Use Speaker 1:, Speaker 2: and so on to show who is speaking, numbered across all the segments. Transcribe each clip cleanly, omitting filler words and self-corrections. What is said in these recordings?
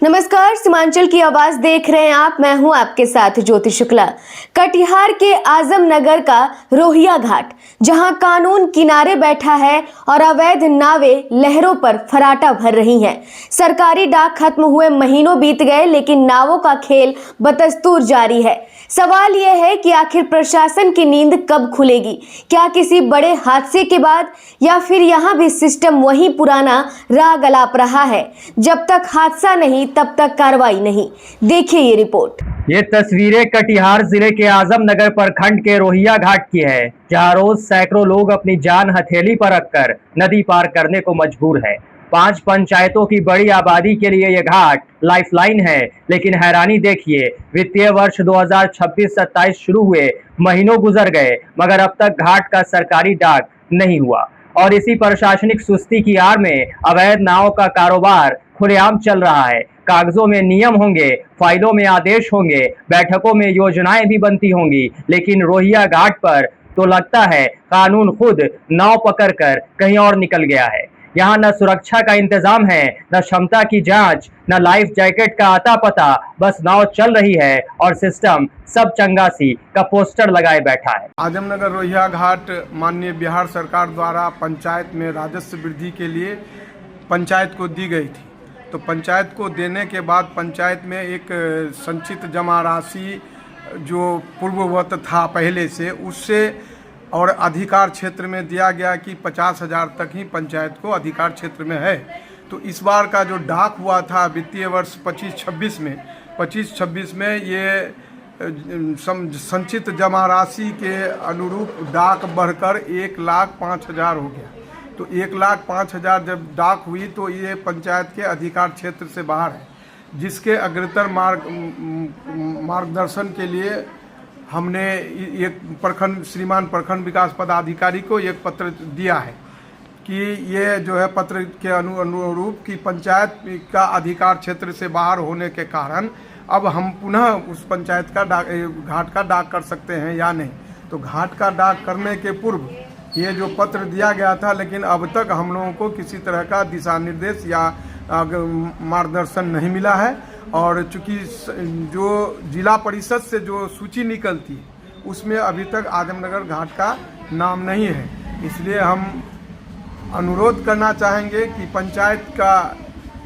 Speaker 1: नमस्कार, सीमांचल की आवाज देख रहे हैं आप। मैं हूं आपके साथ ज्योति शुक्ला। कटिहार के आजमनगर का रोहिया घाट, जहां कानून किनारे बैठा है और अवैध नावें लहरों पर फराटा भर रही हैं। सरकारी डाक खत्म हुए महीनों बीत गए, लेकिन नावों का खेल बदस्तूर जारी है। सवाल यह है कि आखिर प्रशासन की नींद कब खुलेगी? क्या किसी बड़े हादसे के बाद, या फिर यहाँ भी सिस्टम वही पुराना राग अलाप रहा है? जब तक हादसा नहीं तब तक कार्रवाई नहीं। देखिए ये रिपोर्ट।
Speaker 2: ये तस्वीरें कटिहार जिले के आजमनगर प्रखंड के रोहिया घाट की है, जहां रोज सैकड़ों लोग अपनी जान हथेली पर रखकर नदी पार करने को मजबूर है। 5 पंचायतों की बड़ी आबादी के लिए यह घाट लाइफलाइन है, लेकिन हैरानी देखिए, वित्तीय वर्ष 2026-27 शुरू हुए महीनों गुजर गए, मगर अब तक घाट का सरकारी डाक नहीं हुआ। और इसी प्रशासनिक सुस्ती की आड़ में अवैध नावों का कारोबार खुलेआम चल रहा है। कागजों में नियम होंगे, फाइलों में आदेश होंगे, बैठकों में योजनाएं भी बनती होंगी, लेकिन रोहिया घाट पर तो लगता है कानून खुद नाव पकड़कर कहीं और निकल गया है। यहाँ न सुरक्षा का इंतजाम है, न क्षमता की जांच, न लाइफ जैकेट का आता पता, बस नाव चल रही है और सिस्टम सब चंगासी का पोस्टर लगाए बैठा है।
Speaker 3: आजमनगर रोहिया घाट माननीय बिहार सरकार द्वारा पंचायत में राजस्व वृद्धि के लिए पंचायत को दी गई थी। तो पंचायत को देने के बाद पंचायत में एक संचित जमा राशि जो पूर्ववत था पहले से, उससे और अधिकार क्षेत्र में दिया गया कि 50,000 तक ही पंचायत को अधिकार क्षेत्र में है। तो इस बार का जो डाक हुआ था वित्तीय वर्ष 25-26 में ये संचित जमा राशि के अनुरूप डाक बढ़कर 1,05,000 हो गया। तो 1,05,000 जब डाक हुई तो ये पंचायत के अधिकार क्षेत्र से बाहर है, जिसके अग्रतर मार्गदर्शन के लिए हमने एक श्रीमान प्रखंड विकास पदाधिकारी को एक पत्र दिया है कि ये जो है पत्र के अनुरूप कि पंचायत का अधिकार क्षेत्र से बाहर होने के कारण अब हम पुनः उस पंचायत का घाट का डाक कर सकते हैं या नहीं। तो घाट का डाक करने के पूर्व ये जो पत्र दिया गया था, लेकिन अब तक हम लोगों को किसी तरह का दिशा निर्देश या मार्गदर्शन नहीं मिला है। और चूंकि जो जिला परिषद से जो सूची निकलती है उसमें अभी तक आजमनगर घाट का नाम नहीं है, इसलिए हम अनुरोध करना चाहेंगे कि पंचायत का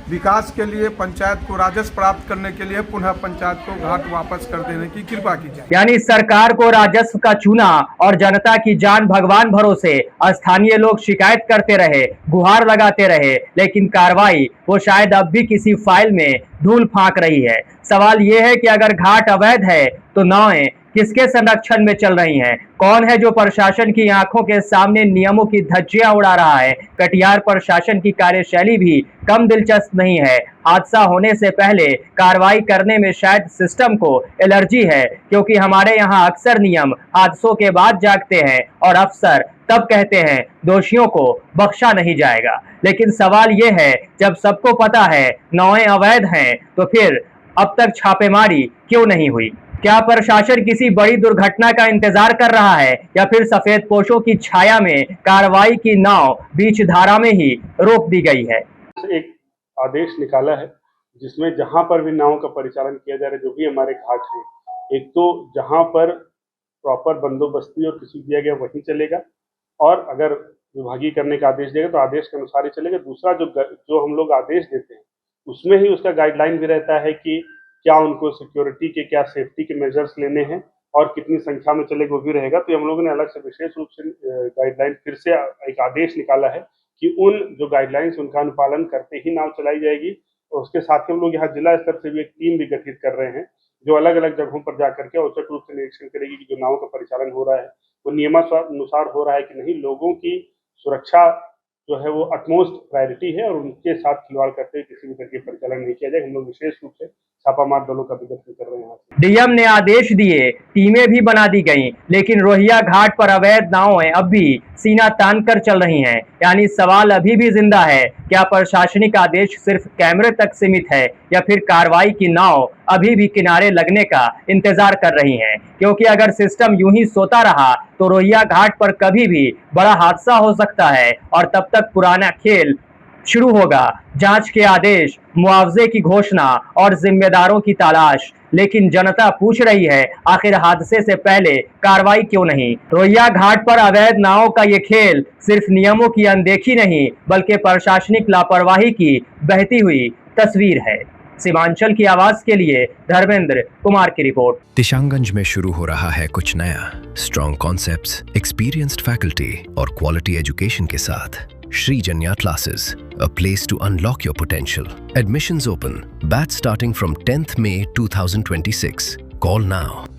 Speaker 3: विकास के लिए, पंचायत को राजस्व प्राप्त करने के लिए पुनः पंचायत को घाट वापस कर देने की कृपा की जाए।
Speaker 2: यानी सरकार को राजस्व का चूना और जनता की जान भगवान भरोसे। स्थानीय लोग शिकायत करते रहे, गुहार लगाते रहे, लेकिन कार्रवाई वो शायद अब भी किसी फाइल में धूल फांक रही है। सवाल ये है कि अगर घाट अवैध है तो नावें किसके संरक्षण में चल रही हैं? कौन है जो प्रशासन की आंखों के सामने नियमों की धज्जियां उड़ा रहा है? कटिहार प्रशासन की कार्यशैली भी कम दिलचस्प नहीं है। हादसा होने से पहले कार्रवाई करने में शायद सिस्टम को एलर्जी है, क्योंकि हमारे यहाँ अक्सर नियम हादसों के बाद जागते हैं और अफसर तब कहते हैं दोषियों को बख्शा नहीं जाएगा। लेकिन सवाल ये है, जब सबको पता है नावें अवैध हैं, तो फिर अब तक छापेमारी क्यों नहीं हुई? क्या प्रशासन किसी बड़ी दुर्घटना का इंतजार कर रहा है, या फिर सफेद पोशों की छाया में कार्रवाई की नाव बीच धारा में ही रोक दी गई है?
Speaker 4: एक आदेश निकाला है जिसमें जहां पर भी नाव का परिचालन किया जा रहा है, जो भी हमारे घाट हैं, एक तो जहां पर प्रॉपर बंदोबस्ती और किसी दिया गया वहीं चलेगा, और अगर विभागीय करने का आदेश देगा तो आदेश के अनुसार ही चलेगा। दूसरा जो हम लोग आदेश देते हैं उसमें ही उसका गाइडलाइन भी रहता है कि क्या उनको सिक्योरिटी के, क्या सेफ्टी के मेजर्स लेने हैं और कितनी संख्या में चलेगा, वो भी रहेगा। तो हम लोगों ने अलग से विशेष रूप से गाइडलाइन फिर से एक आदेश निकाला है कि उन जो गाइडलाइंस उनका अनुपालन करते ही नाव चलाई जाएगी। और उसके साथ ही हम लोग यहाँ जिला स्तर से भी एक टीम भी गठित कर रहे हैं, जो अलग अलग जगहों पर जाकर के औचक रूप से निरीक्षण करेगी कि जो नावों का परिचालन हो रहा है वो नियमानुसार हो रहा है कि नहीं, लोगों की सुरक्षा जो है वो अटमोस्ट प्रायोरिटी है, और उनके साथ खिलवाड़ करते हुए किसी भी तरह की परिचालन नहीं किया जाए। हम लोग विशेष रूप से छापामार दलों का भी गठन कर रहे हैं।
Speaker 2: डीएम ने आदेश दिए, टीमें भी बना दी गईं, लेकिन रोहिया घाट पर अवैध नावें अब भी सीना तान कर चल रही हैं। यानी सवाल अभी भी जिंदा है, क्या प्रशासनिक आदेश सिर्फ कैमरे तक सीमित है, या फिर कार्रवाई की नाव अभी भी किनारे लगने का इंतजार कर रही हैं? क्योंकि अगर सिस्टम यूं ही सोता रहा तो रोहिया घाट पर कभी भी बड़ा हादसा हो सकता है, और तब तक पुराना खेल शुरू होगा जांच के आदेश, मुआवजे की घोषणा और जिम्मेदारों की तलाश। लेकिन जनता पूछ रही है, आखिर हादसे से पहले कार्रवाई क्यों नहीं? रोहिया घाट पर अवैध नावों का ये खेल सिर्फ नियमों की अनदेखी नहीं, बल्कि प्रशासनिक लापरवाही की बहती हुई तस्वीर है। सीमांचल की आवाज के लिए धर्मेंद्र कुमार की रिपोर्ट।
Speaker 5: दिशांगंज में शुरू हो रहा है कुछ नया। स्ट्रॉन्ग कॉन्सेप्ट्स, एक्सपीरियंस्ड फैकल्टी और क्वालिटी एजुकेशन के साथ Srijanya Classes, a place to unlock your potential. Admissions open. Batch starting from 10th May 2026. Call now.